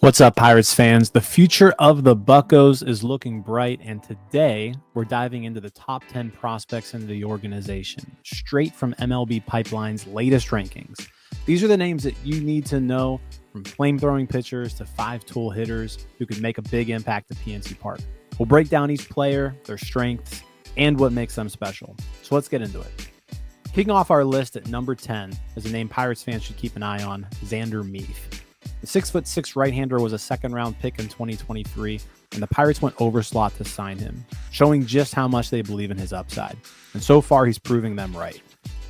What's up, Pirates fans? The future of the Buccos is looking bright, and today we're diving into the top 10 prospects in the organization, straight from MLB Pipeline's latest rankings. These are the names that you need to know, from flamethrowing pitchers to five-tool hitters who could make a big impact at PNC Park. We'll break down each player, their strengths, and what makes them special. So let's get into it. Kicking off our list at number 10 is a name Pirates fans should keep an eye on, Zander Mueth. The 6'6" right-hander was a second-round pick in 2023, and the Pirates went over slot to sign him, showing just how much they believe in his upside. And so far, he's proving them right.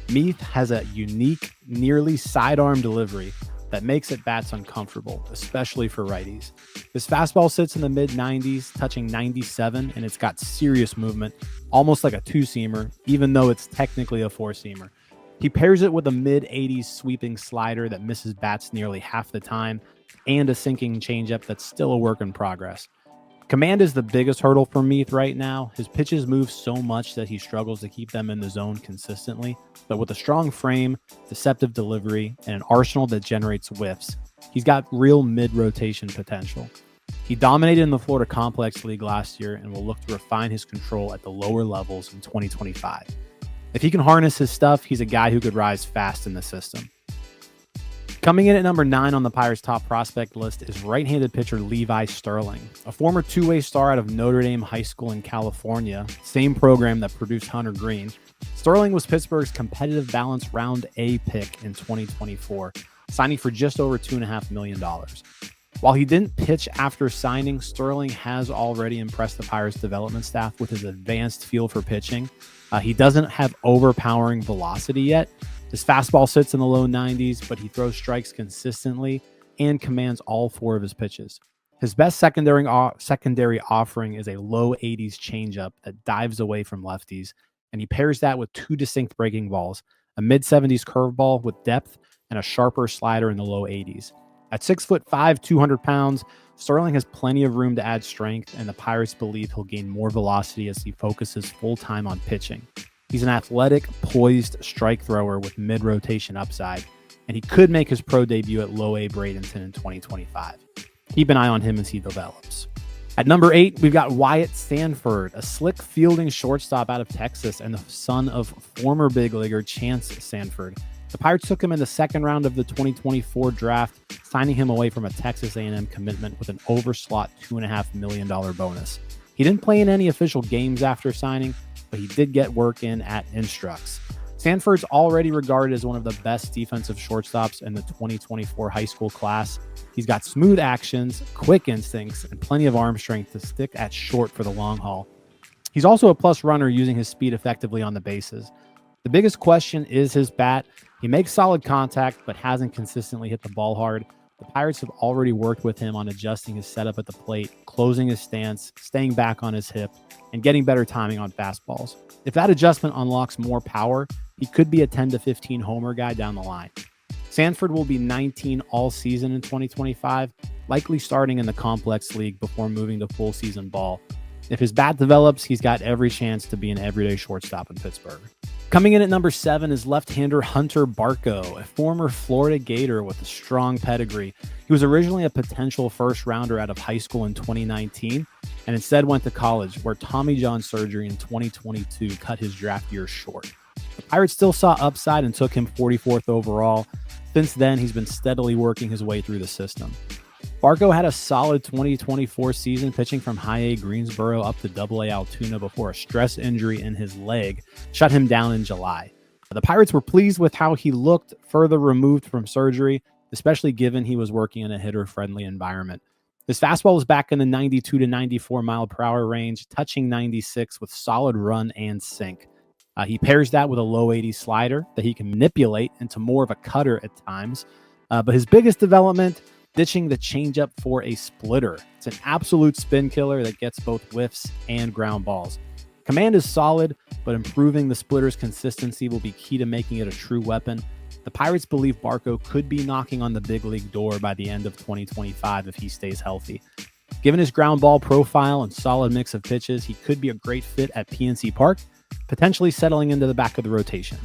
Mueth has a unique, nearly sidearm delivery that makes at-bats uncomfortable, especially for righties. His fastball sits in the mid-90s, touching 97, and it's got serious movement, almost like a two-seamer, even though it's technically a four-seamer. He pairs it with a mid-80s sweeping slider that misses bats nearly half the time, and a sinking changeup that's still a work in progress. Command is the biggest hurdle for Mueth right now. His pitches move so much that he struggles to keep them in the zone consistently, but with a strong frame, deceptive delivery, and an arsenal that generates whiffs, he's got real mid-rotation potential. He dominated in the Florida Complex League last year and will look to refine his control at the lower levels in 2025. If he can harness his stuff, he's a guy who could rise fast in the system. Coming in at number 9 on the Pirates' top prospect list is right-handed pitcher Levi Sterling, a former two-way star out of Notre Dame High School in California, same program that produced Hunter Green. Sterling was Pittsburgh's competitive balance round A pick in 2024, signing for just over $2.5 million. While he didn't pitch after signing, Sterling has already impressed the Pirates development staff with his advanced feel for pitching. He doesn't have overpowering velocity yet. His fastball sits in the low 90s, but he throws strikes consistently and commands all four of his pitches. His best secondary offering is a low 80s changeup that dives away from lefties, and he pairs that with two distinct breaking balls, a mid-70s curveball with depth and a sharper slider in the low 80s. At 6'5", 200 pounds, Sterling has plenty of room to add strength, and the Pirates believe he'll gain more velocity as he focuses full-time on pitching. He's an athletic, poised strike thrower with mid-rotation upside, and he could make his pro debut at Low A Bradenton in 2025. Keep an eye on him as he develops. At number 8, we've got Wyatt Sanford, a slick fielding shortstop out of Texas and the son of former big leaguer Chance Sanford. The Pirates took him in the second round of the 2024 draft, signing him away from a Texas A&M commitment with an overslot $2.5 million bonus. He didn't play in any official games after signing, but he did get work in at Instructs. Sanford's already regarded as one of the best defensive shortstops in the 2024 high school class. He's got smooth actions, quick instincts, and plenty of arm strength to stick at short for the long haul. He's also a plus runner using his speed effectively on the bases. The biggest question is his bat. He makes solid contact, but hasn't consistently hit the ball hard. The Pirates have already worked with him on adjusting his setup at the plate, closing his stance, staying back on his hip, and getting better timing on fastballs. If that adjustment unlocks more power, he could be a 10 to 15 homer guy down the line. Sanford will be 19 all season in 2025, likely starting in the Complex League before moving to full season ball. If his bat develops, he's got every chance to be an everyday shortstop in Pittsburgh. Coming in at number 7 is left-hander Hunter Barco, a former Florida Gator with a strong pedigree. He was originally a potential first-rounder out of high school in 2019, and instead went to college, where Tommy John surgery in 2022 cut his draft year short. The Pirates still saw upside and took him 44th overall. Since then, he's been steadily working his way through the system. Barco had a solid 2024 season, pitching from High A Greensboro up to Double A Altoona before a stress injury in his leg shut him down in July. The Pirates were pleased with how he looked further removed from surgery, especially given he was working in a hitter-friendly environment. His fastball was back in the 92 to 94 mile per hour range, touching 96 with solid run and sink. He pairs that with a low 80 slider that he can manipulate into more of a cutter at times. But his biggest development, ditching the changeup for a splitter. It's an absolute spin killer that gets both whiffs and ground balls. Command is solid, but improving the splitter's consistency will be key to making it a true weapon. The Pirates believe Barco could be knocking on the big league door by the end of 2025 if he stays healthy. Given his ground ball profile and solid mix of pitches, he could be a great fit at PNC Park, potentially settling into the back of the rotation.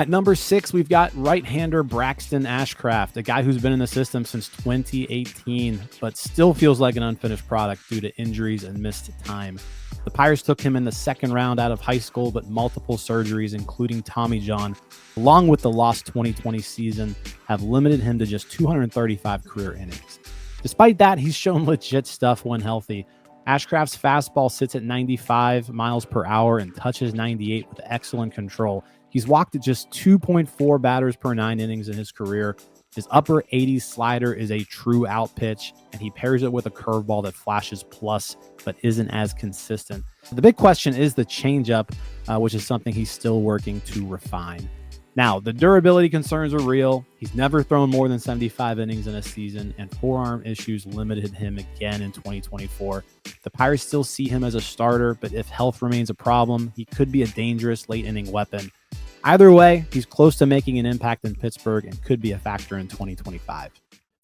At number 6, we've got right-hander Braxton Ashcraft, a guy who's been in the system since 2018, but still feels like an unfinished product due to injuries and missed time. The Pirates took him in the second round out of high school, but multiple surgeries, including Tommy John, along with the lost 2020 season, have limited him to just 235 career innings. Despite that, he's shown legit stuff when healthy. Ashcraft's fastball sits at 95 miles per hour and touches 98 with excellent control. He's walked at just 2.4 batters per 9 innings in his career. His upper 80s slider is a true out pitch, and he pairs it with a curveball that flashes plus, but isn't as consistent. The big question is the changeup, which is something he's still working to refine. Now, the durability concerns are real. He's never thrown more than 75 innings in a season, and forearm issues limited him again in 2024. The Pirates still see him as a starter, but if health remains a problem, he could be a dangerous late-inning weapon. Either way, he's close to making an impact in Pittsburgh and could be a factor in 2025.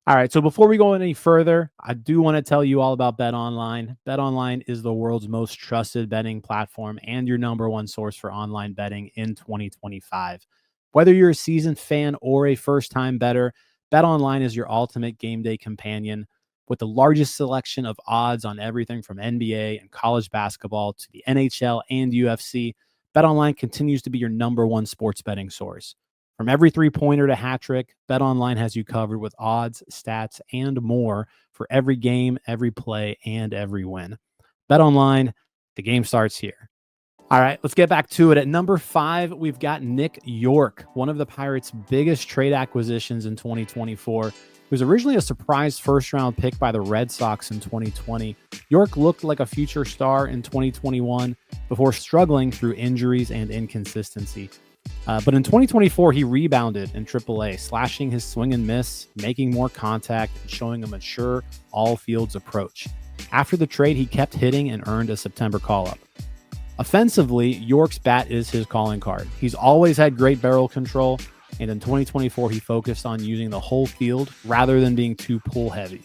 All right, so before we go any further, I do want to tell you all about BetOnline. BetOnline is the world's most trusted betting platform and your number one source for online betting in 2025. Whether you're a seasoned fan or a first-time bettor, BetOnline is your ultimate game day companion. With the largest selection of odds on everything from NBA and college basketball to the NHL and UFC, BetOnline continues to be your number one sports betting source. From every three-pointer to hat trick, BetOnline has you covered with odds, stats, and more for every game, every play, and every win. BetOnline, the game starts here. All right, let's get back to it. At number 5, we've got Nick Yorke, one of the Pirates' biggest trade acquisitions in 2024. He was originally a surprise first-round pick by the Red Sox in 2020. Yorke looked like a future star in 2021 before struggling through injuries and inconsistency. But in 2024, he rebounded in AAA, slashing his swing and miss, making more contact, and showing a mature all-fields approach. After the trade, he kept hitting and earned a September call-up. Offensively, Yorke's bat is his calling card. He's always had great barrel control, and in 2024, he focused on using the whole field rather than being too pull heavy.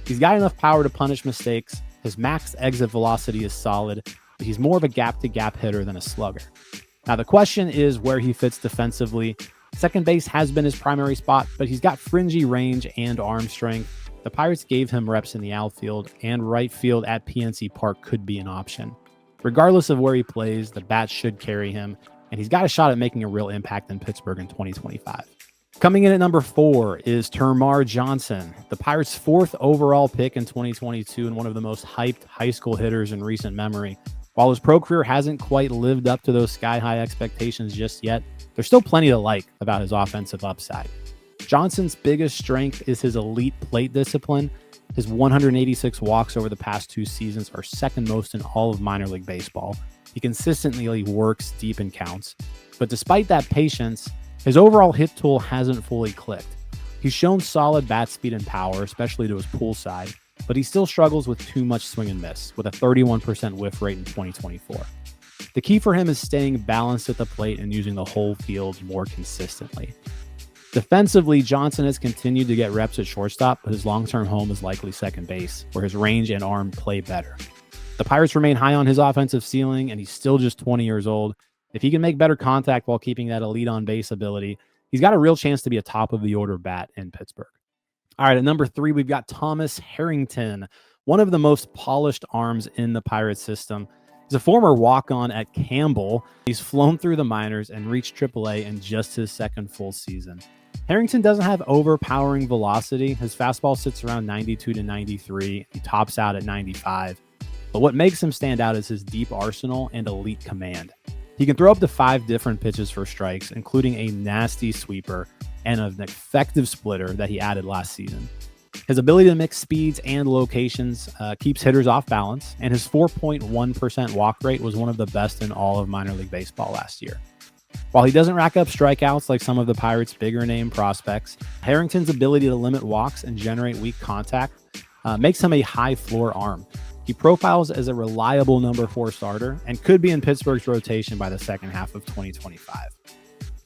He's got enough power to punish mistakes. His max exit velocity is solid, but he's more of a gap-to-gap hitter than a slugger. Now, the question is where he fits defensively. Second base has been his primary spot, but he's got fringy range and arm strength. The Pirates gave him reps in the outfield, and right field at PNC Park could be an option. Regardless of where he plays, the bat should carry him, and he's got a shot at making a real impact in Pittsburgh in 2025. Coming in at number 4 is Termarr Johnson, the Pirates' 4th overall pick in 2022 and one of the most hyped high school hitters in recent memory. While his pro career hasn't quite lived up to those sky-high expectations just yet, there's still plenty to like about his offensive upside. Johnson's biggest strength is his elite plate discipline. His 186 walks over the past 2 seasons are second most in all of minor league baseball. He consistently works deep in counts. But despite that patience, his overall hit tool hasn't fully clicked. He's shown solid bat speed and power, especially to his pull side, but he still struggles with too much swing and miss, with a 31% whiff rate in 2024. The key for him is staying balanced at the plate and using the whole field more consistently. Defensively, Johnson has continued to get reps at shortstop, but his long-term home is likely second base, where his range and arm play better. The Pirates remain high on his offensive ceiling, and he's still just 20 years old. If he can make better contact while keeping that elite on-base ability, he's got a real chance to be a top-of-the-order bat in Pittsburgh. All right, at number 3, we've got Thomas Harrington, one of the most polished arms in the Pirates system. He's a former walk-on at Campbell. He's flown through the minors and reached AAA in just his second full season. Harrington doesn't have overpowering velocity. His fastball sits around 92 to 93. He tops out at 95. But what makes him stand out is his deep arsenal and elite command. He can throw up to 5 different pitches for strikes, including a nasty sweeper and an effective splitter that he added last season. His ability to mix speeds and locations keeps hitters off balance, and his 4.1% walk rate was one of the best in all of minor league baseball last year. While he doesn't rack up strikeouts like some of the Pirates' bigger name prospects, Harrington's ability to limit walks and generate weak contact makes him a high floor arm. He profiles as a reliable number 4 starter and could be in Pittsburgh's rotation by the second half of 2025.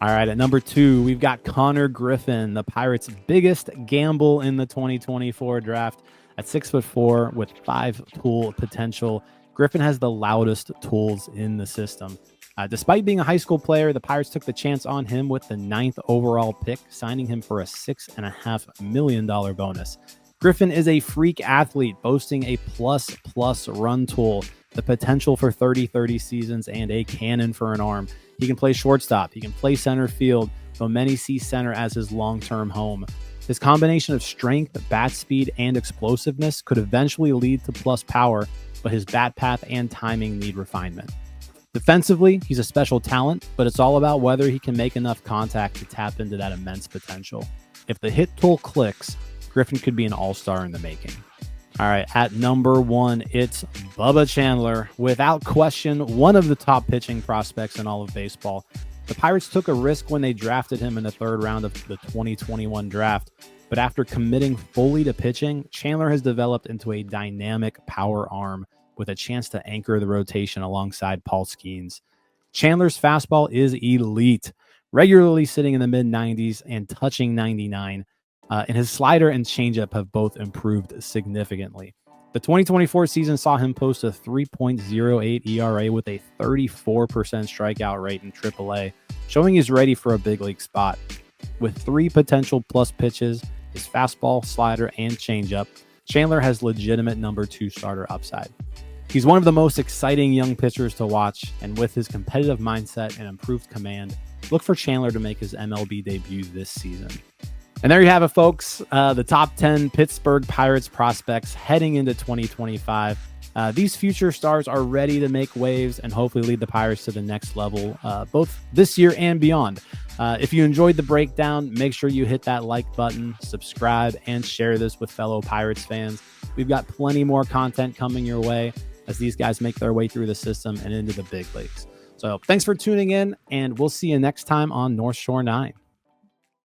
All right, at number 2, we've got Connor Griffin, the Pirates' biggest gamble in the 2024 draft. At 6'4" with 5 tool potential, Griffin has the loudest tools in the system. Despite being a high school player, the Pirates took the chance on him with the 9th overall pick, signing him for a $6.5 million bonus. Griffin is a freak athlete, boasting a plus run tool, the potential for 30-30 seasons, and a cannon for an arm. He can play shortstop. He can play center field, though many see center as his long-term home. His combination of strength, bat speed, and explosiveness could eventually lead to plus power, but his bat path and timing need refinement. Defensively, he's a special talent, but it's all about whether he can make enough contact to tap into that immense potential. If the hit tool clicks, Griffin could be an all-star in the making. All right, at number 1, it's Bubba Chandler. Without question, one of the top pitching prospects in all of baseball. The Pirates took a risk when they drafted him in the 3rd round of the 2021 draft, but after committing fully to pitching, Chandler has developed into a dynamic power arm with a chance to anchor the rotation alongside Paul Skeens. Chandler's fastball is elite, regularly sitting in the mid-90s and touching 99, and his slider and changeup have both improved significantly. The 2024 season saw him post a 3.08 ERA with a 34% strikeout rate in AAA, showing he's ready for a big league spot. With 3 potential plus pitches, his fastball, slider, and changeup, Chandler has legitimate number 2 starter upside. He's one of the most exciting young pitchers to watch, and with his competitive mindset and improved command, look for Chandler to make his MLB debut this season. And there you have it, folks. The top 10 Pittsburgh Pirates prospects heading into 2025. These future stars are ready to make waves and hopefully lead the Pirates to the next level, both this year and beyond. If you enjoyed the breakdown, make sure you hit that like button, subscribe, and share this with fellow Pirates fans. We've got plenty more content coming your way as these guys make their way through the system and into the big leagues. So thanks for tuning in, and we'll see you next time on North Shore 9.